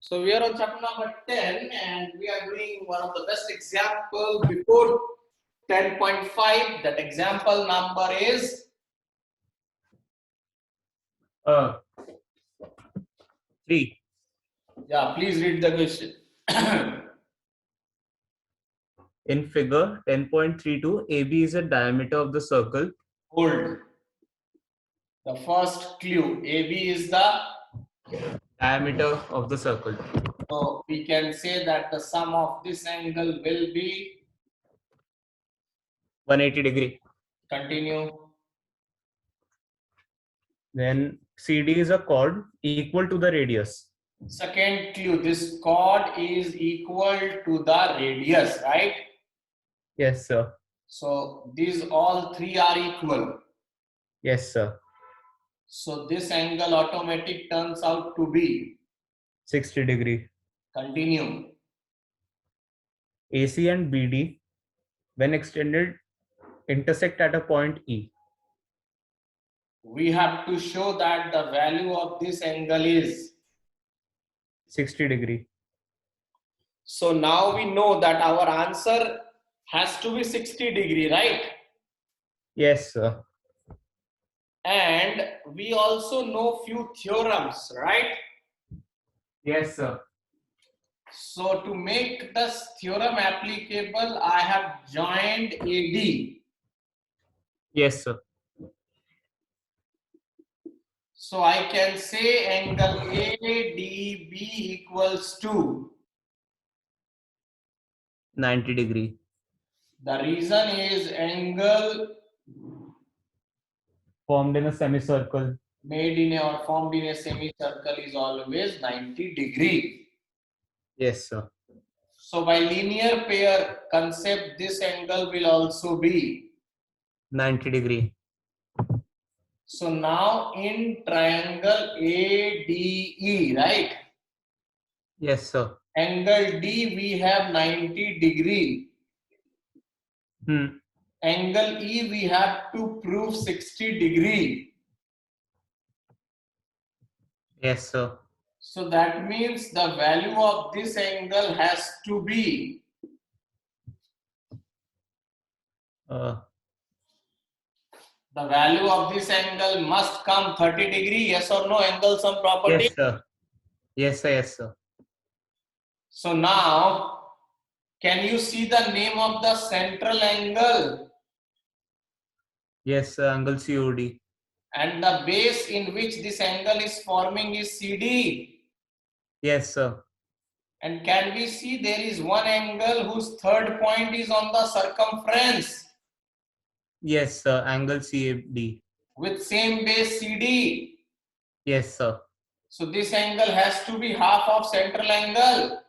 So we are on chapter number 10 and we are doing one of the best example before 10.5. That example number is 3. Yeah, please read the question. In figure 10.32, AB is the diameter of the circle. Hold. The first clue. AB is the Diameter of the circle. so we can say that the sum of this angle will be 180 degree. continue. Then CD is a chord equal to the radius. Second clue. This chord is equal to the radius, right? Yes, sir. So these all three are equal. Yes, sir. So this angle automatic turns out to be 60 degree. continue. AC and BD, when extended, intersect at a point E. We have to show that the value of this angle is. 60 degree. So now we know that our answer has to be 60 degree, right? Yes, sir. And we also know few theorems, right? Yes, sir. So to make this theorem applicable, I have joined AD. Yes, sir. So I can say angle ADB equals to 90 degree. the reason is angle Formed in a semicircle. made in a or formed in a semicircle is always 90 degree. Yes, sir. So by linear pair concept, this angle will also be 90 degree. so now in triangle ADE, right? Yes, sir. Angle D we have 90 degree. Angle E we have to prove 60 degree. Yes, sir. So that means the value of this angle has to be the value of this angle must come 30 degree, yes or no, angle sum property. Yes, sir. Yes, sir. Yes, sir. So now, can you see the name of the central angle? Yes, sir. Angle COD. And the base in which this angle is forming is CD. Yes, sir. And can we see there is one angle whose third point is on the circumference Yes, sir. Angle CAD. with same base CD. Yes, sir. So this angle has to be half of central angle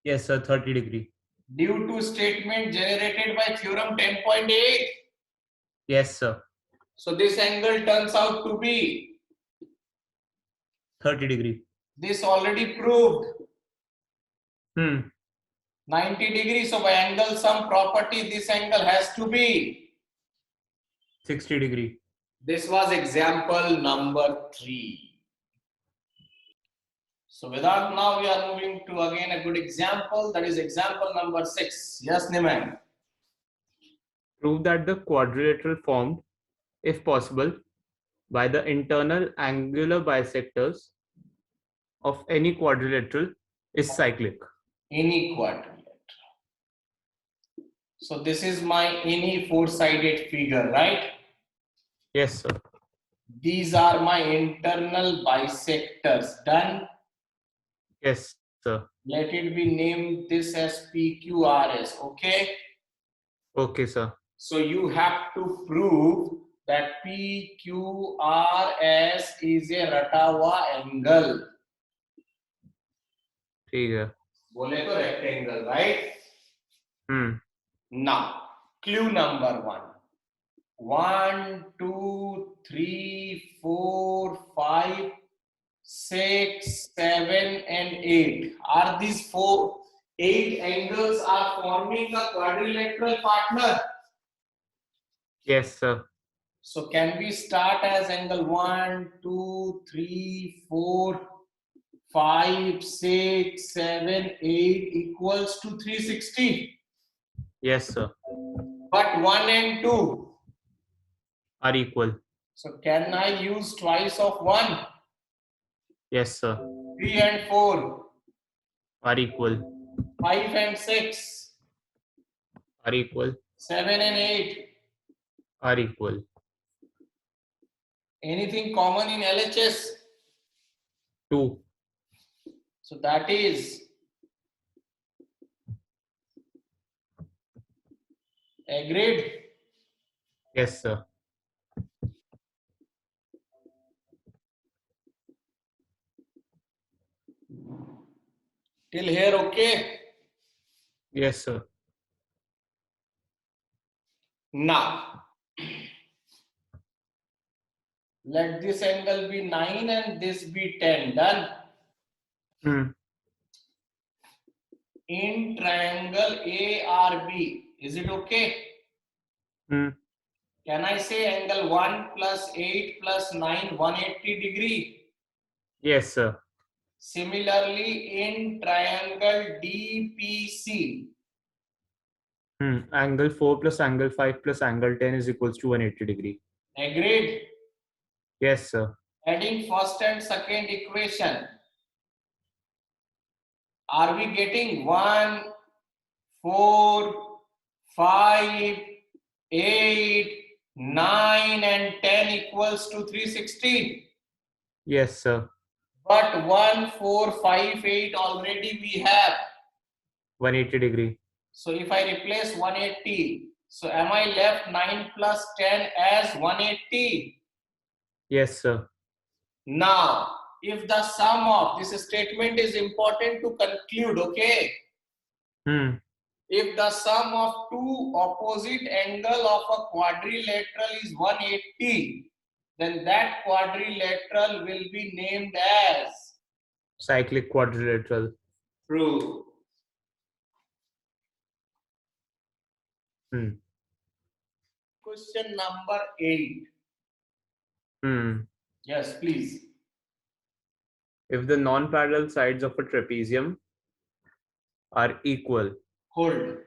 Yes, sir. 30 degree. due to statement generated by theorem 10.8. Yes, sir. So this angle turns out to be 30 degree. this already proved 90 degree. So by angle sum property, this angle has to be 60 degree. This was example number 3. So with that, now we are moving to again a good example. That is example number 6. Yes, Niman. Prove that the quadrilateral formed, if possible, by the internal angular bisectors of any quadrilateral is cyclic. Any quadrilateral. So this is my any four-sided figure, right? Yes, sir. These are my internal bisectors. Done. Yes, sir. Let it be named this as PQRS. Okay. Okay, sir. So you have to prove that PQRS is a Ratawa angle. Bole to rectangle, right? Now, clue number 1. 1, 2, 3, 4, 5, 6, 7, and 8. Are these 8 angles are forming a quadrilateral partner? Yes, sir. So can we start as angle 1, 2, 3, 4, 5, 6, 7, 8 equals to 360. Yes, sir. But 1 and 2. Are equal. So can I use twice of 1? Yes, sir. 3 and 4. Are equal. 5 and 6. Are equal. 7 and 8. Are equal. Anything common in LHS? 2. So that is agreed. Yes, sir. Till here, okay? Yes, sir. Now, let this angle be 9 and this be 10. Done. Hmm. In triangle ARB, is it okay? Hmm. Can I say angle 1 plus 8 plus 9, 180 degree? Yes, sir. Similarly, in triangle DPC, Angle 4 plus angle 5 plus angle 10 is equals to 180 degree. agreed? Yes, sir. Adding first and second equation, are we getting 1, 4, 5, 8, 9 and 10 equals to 360? Yes, sir. But 1, 4, 5, 8 already we have. 180 degree. So if I replace 180, so am I left 9 plus 10 as 180? Yes, sir. Now, if the sum of this statement is important to conclude, okay? Hmm. If the sum of two opposite angle of a quadrilateral is 180, then that quadrilateral will be named as Cyclic quadrilateral. true. Hmm. Question number 8. Hmm. Yes, please. If the non-parallel sides of a trapezium are equal. Hold.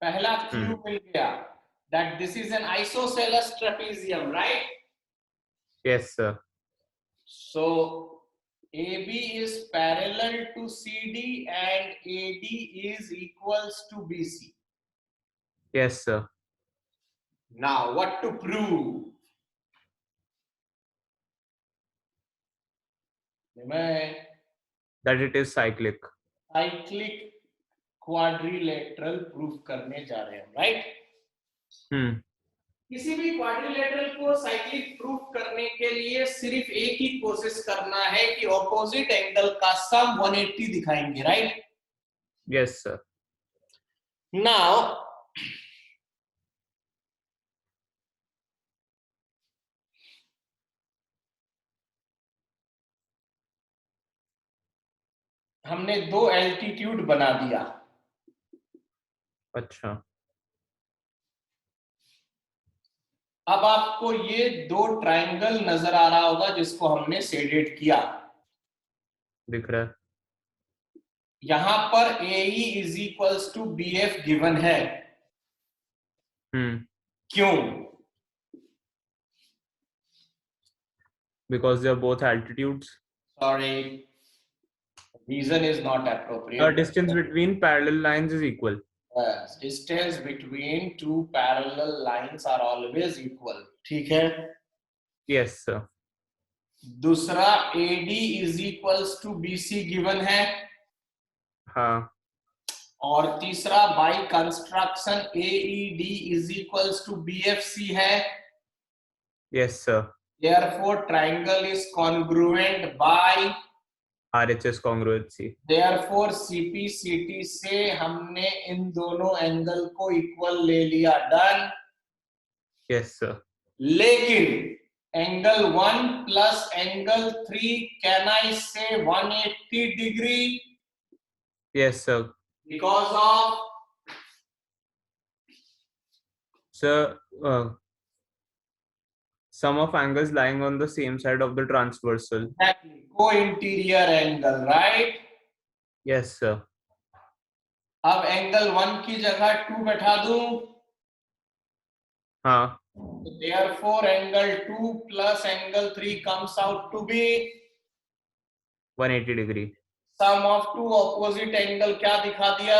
पहला clue मिल गया. That this is an isosceles trapezium, right? Yes, sir. So AB is parallel to CD and AD is equals to BC. Yes, sir. Now what to prove? That it is cyclic. Cyclic quadrilateral proof करने जा रहे हैं, right? किसी भी quadrilateral को cyclic proof करने के लिए सिर्फ एक ही कोशिश करना है कि ऑपोजिट एंगल का सम 180 दिखाएंगे, राइट? Yes, sir. नाउ हमने दो एल्टीट्यूड बना दिया. अच्छा. अब आपको ये दो ट्रायंगल नजर आ रहा होगा जिसको हमने शेडेड किया. दिख रहा है. यहां पर AE is equals to BF given है. क्यों? Because they are both altitudes. Sorry, reason is not appropriate. The distance between parallel lines is equal. Yes, distance between two parallel lines are always equal. ठीक है? Yes, sir. दूसरा AD is equals to BC given है. हाँ. और तीसरा by construction AED is equals to BFC है. Yes, sir. Therefore, triangle is congruent by RHS congruency. Therefore, CP/CT से हमने इन दोनों एंगल को इक्वल ले लिया. डन. Yes, sir. लेकिन angle 1 plus angle 3 can I से 180 degree? Yes, sir. Because of Sir, Sum of angles lying on the same side of the transversal. Exactly. Co-interior angle, right? Yes, sir. अब angle 1 की जगह 2 बैठा दूं, हाँ. so therefore angle 2 plus angle 3 comes out to be 180 degree. sum of two opposite angle क्या दिखा दिया?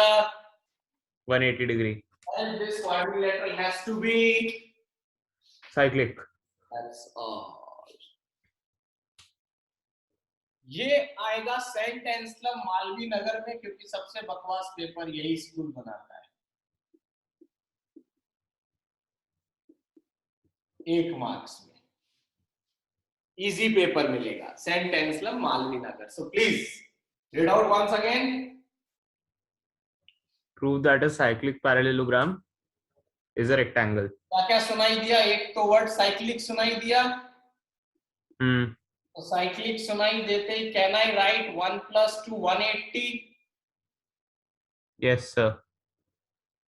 180 degree. And this quadrilateral has to be Cyclic. that's all. ये आएगा सेंट एंसलम मालवीय नगर में, क्योंकि सबसे बकवास पेपर यही स्कूल बनाता है। 1 मार्क्स में इजी पेपर मिलेगा, Saint Anselm Malviya Nagar. So please read out once again. Prove that a cyclic parallelogram is a rectangle. क्या क्या सुनाई दिया? एक तो वर्ड साइक्लिक सुनाई दिया, तो साइक्लिक सुनाई देते he can I right 1 + 2 180? Yes, sir.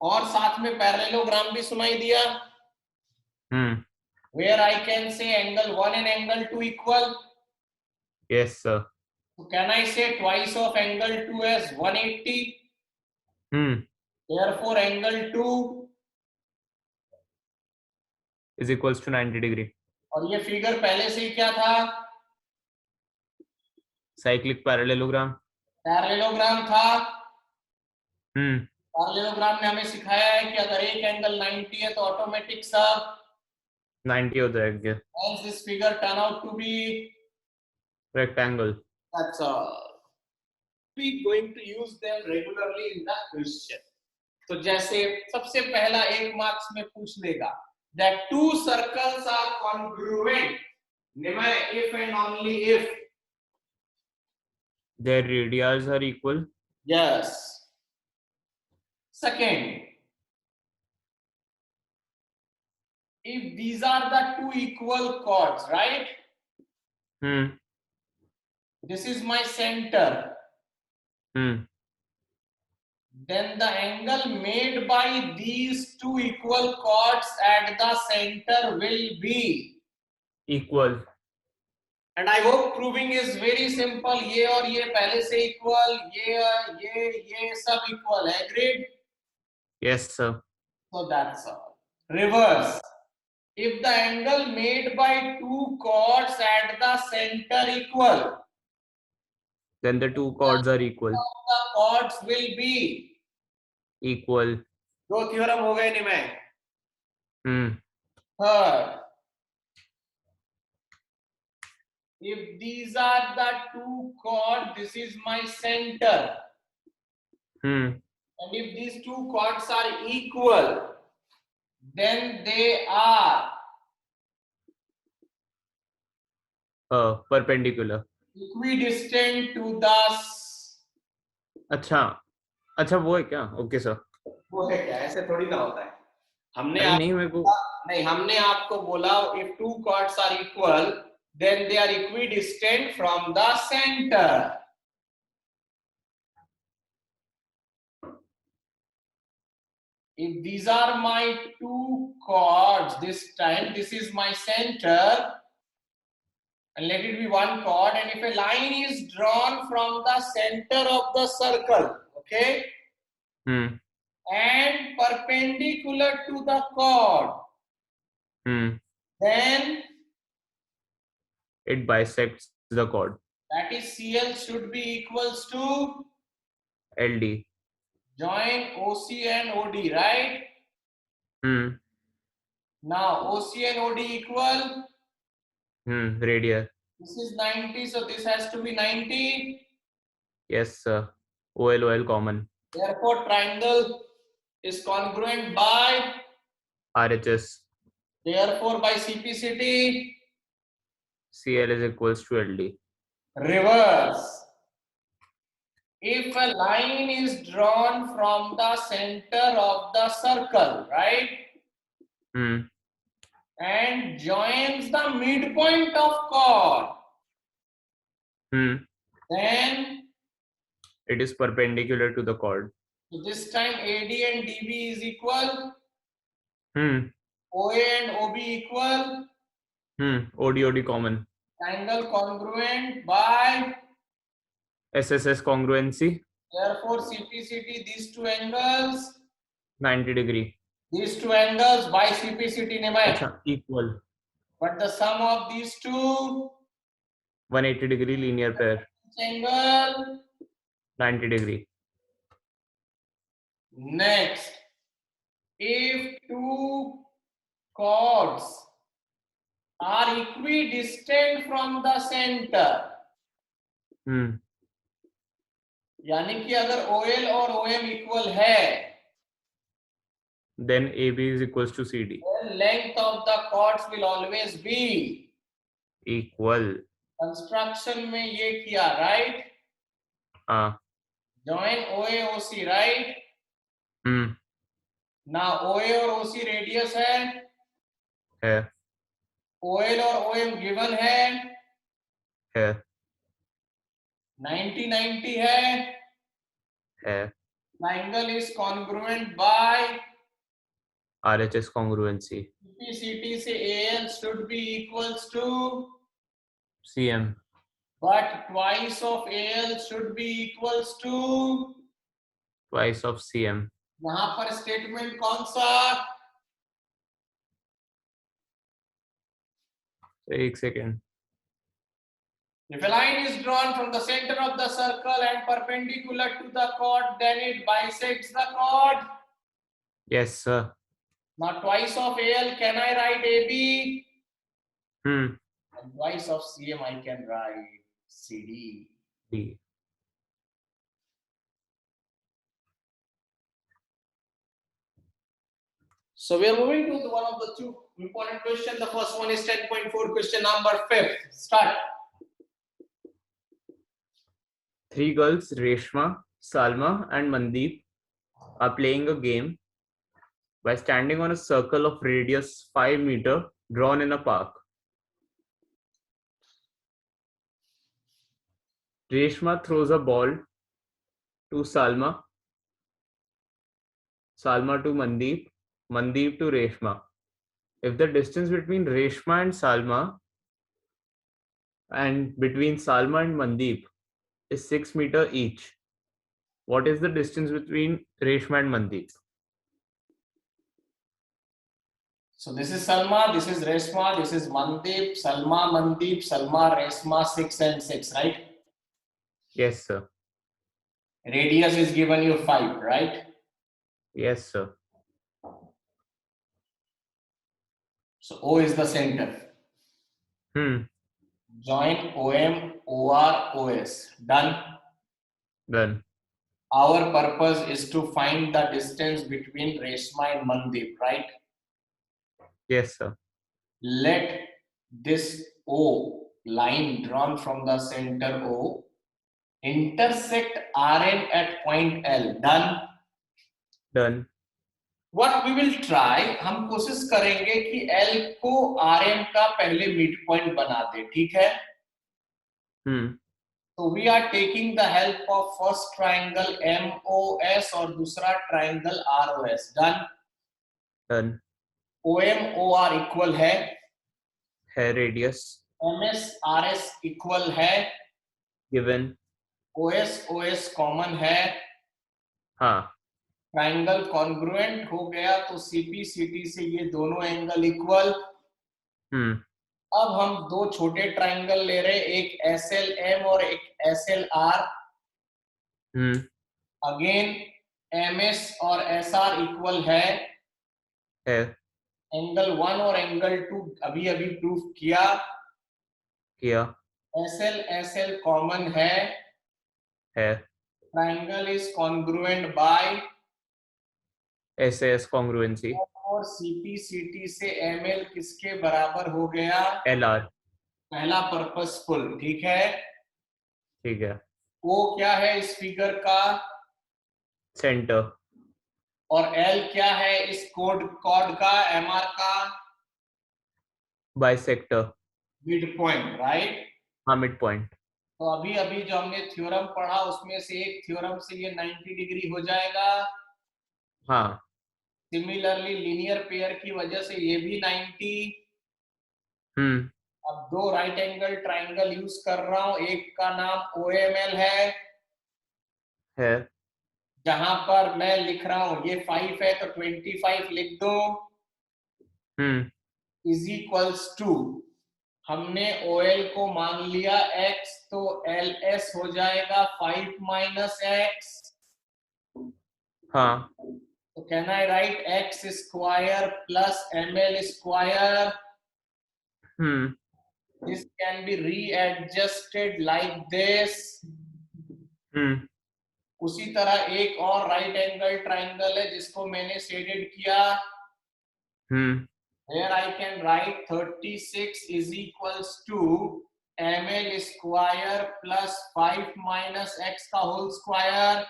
और साथ में पैरेललोग्राम भी सुनाई दिया, where I can say angle 1 and angle 2 equal. Yes, sir. So can I say twice of angle 2 as 180? Therefore angle 2 is equals to 90 degree. और ये figure पहले से ही क्या था? Cyclic parallelogram. पैरेललोग्राम था। Hmm. पैरेललोग्राम ने हमें सिखाया है कि अगर एक एंगल 90 है तो ऑटोमेटिक सब 90 हो जाएगा. hence this figure turn out to be Rectangle. that's all. We going to use them regularly in the question. तो जैसे सबसे पहला 1 मार्क्स में पूछ लेगा that two circles are congruent, if and only if Their radius are equal. yes. Second, if these are the two equal chords, right? This is my center. Then the angle made by these two equal chords at the center will be Equal. and I hope proving is very simple. ये और ये पहले से equal, ये सब equal है, agreed? Yes, sir. So that's all. Reverse. If the angle made by two chords at the center equal, then the two chords are equal. The chords will be Equal. दो theorem हो गए निमय। Third, if these are the two chords, this is my center. And if these two chords are equal, then they are perpendicular. equidistant to the अच्छा वो है क्या? Okay sir. वो है क्या? ऐसे थोड़ी ना होता है। हमने आपको बोला if two chords are equal, then they are equidistant from the center. If these are my two chords, this time this is my center, and let it be one chord, and if a line is drawn from the center of the circle, okay, and perpendicular to the chord, then it bisects the chord. That is CL should be equals to LD. Join OC and OD, right? Now OC and OD equal. Radius. This is 90, so this has to be 90. Yes, sir. OL common. Therefore, triangle is congruent by RHS. Therefore, by CPCT, CL is equals to LD. Reverse. If a line is drawn from the center of the circle, right? And joins the midpoint of chord, then it is perpendicular to the chord. So this time AD and DB is equal. OA and OB equal. OD OD common. Triangle congruent by, SSS congruency therefore CPCT, these two angles, 90 degree. these two angles by CPCT name hai. अच्छा, equal But the sum of these two 180 degree linear pair, angle. 90 degree. Next, if two chords are equidistant from the center, यानी कि अगर OL और OM equal है, then AB is equals to CD. then length of the chords will always be Equal. Construction में ये किया, right? हाँ. Join OA OC, right? ना OA और OC रेडियस है, OL और OM गिवन है, 90-90 है, triangle is congruent by RHS congruency. CPCT से AL should be equals to CM. but twice of AL should be equals to Twice of CM. यहाँ पर statement कौन सा? एक second. If a line is drawn from the center of the circle and perpendicular to the chord, then it bisects the chord. Yes, sir. Now twice of AL, can I write AB? And twice of CM, I can write CD. D. So we are moving to one of the two important questions. The first one is 10.4, question number 5. Start. 3 girls, Reshma, Salma, and Mandeep, are playing a game by standing on a circle of radius 5 meters drawn in a park. Reshma throws a ball to Salma, Salma to Mandeep, Mandeep to Reshma. If the distance between Reshma and Salma and between Salma and Mandeep is 6 meters each, what is the distance between Reshma and Mandeep? So this is Salma, this is Reshma, this is Mandeep, Salma, Mandeep, Salma, Reshma, 6 and 6, right? Yes, sir. Radius is given you 5, right? Yes, sir. So O is the center. Join OM, OR, OS. Done? Done. Our purpose is to find the distance between Reshma and Mandeep, right? Yes, sir. Let this O line drawn from the center O intersect Rn at point L. Done? Done. What we will try, हम कोशिश करेंगे कि L को Rn का पहले mid point बना दे, ठीक है? So we are taking the help of first triangle MOS और दूसरा triangle ROS. Done? Done. OM OR equal है, radius MS RS इक्वल है, given, OS OS कॉमन है, हाँ, ट्राइंगल कॉन्ग्रुएंट हो गया तो CPCT से ये दोनों एंगल इक्वल. अब हम दो छोटे ट्राइंगल ले रहे, एक SLM और एक SLR. अगेन MS और SR इक्वल है, एंगल 1 और एंगल 2 अभी अभी प्रूफ किया, SL SL कॉमन है, triangle is congruent by SAS congruency, और CPCT से ML किसके बराबर हो गया? LR. पहला पर्पसफुल, ठीक है? ठीक है. O क्या है इस फिगर का? सेंटर. और L क्या है इस कॉर्ड का, MR का? बाइसेक्टर. Mid point, right? हाँ, मिड पॉइंट. तो अभी अभी जो हमने थ्योरम पढ़ा उसमें से एक थ्योरम से ये 90 डिग्री हो जाएगा. हाँ. सिमिलरली लीनियर पेयर की वजह से ये भी 90. अब दो राइट एंगल ट्राइंगल यूज कर रहा हूं, एक का नाम OML है, जहां पर मैं लिख रहा हूं ये 5 है तो 25 लिख दो, इज इक्वल्स टू, हमने OL को मान लिया x, तो LS हो जाएगा 5 माइनस x, हाँ, तो can I right x square plus ML square, this can be readjusted like this. उसी तरह एक और राइट एंगल ट्राइंगल है जिसको मैंने शेडेड किया, here I can write 36 is equals to ML square plus 5 minus x का whole square,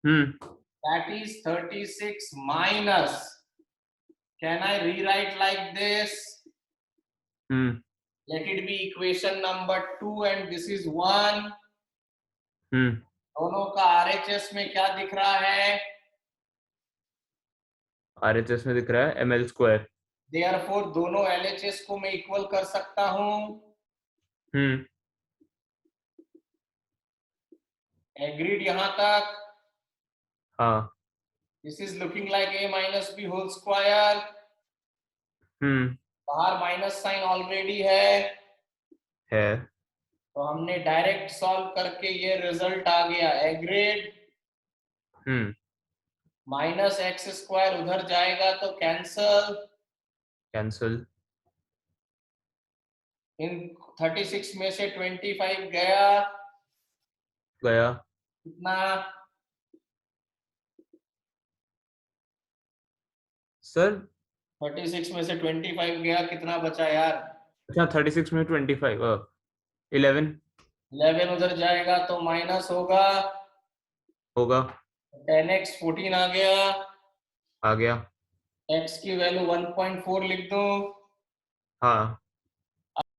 that is 36 minus, can I rewrite like this, let it be equation number 2 and this is 1, दोनों का RHS में क्या दिख रहा है, RHS में दिख रहा है ML स्क्वायर, therefore दोनों LHS को मैं इक्वल कर सकता हूं, एग्रीड यहां तक, हाँ, this is looking like a minus b whole square, बाहर माइनस साइन ऑलरेडी है, तो हमने डायरेक्ट सॉल्व करके ये रिजल्ट आ गया, एग्रीड, माइनस एक्स स्क्वायर उधर जाएगा तो कैंसल, इन 36 में से 25 गया, कितना, सर 36 में से 25 गया, कितना बचा यार, अच्छा 36 में 25, 11 उधर जाएगा तो माइनस होगा, 10x 14 आ गया, x की वैल्यू 1.4 लिख दो, हाँ,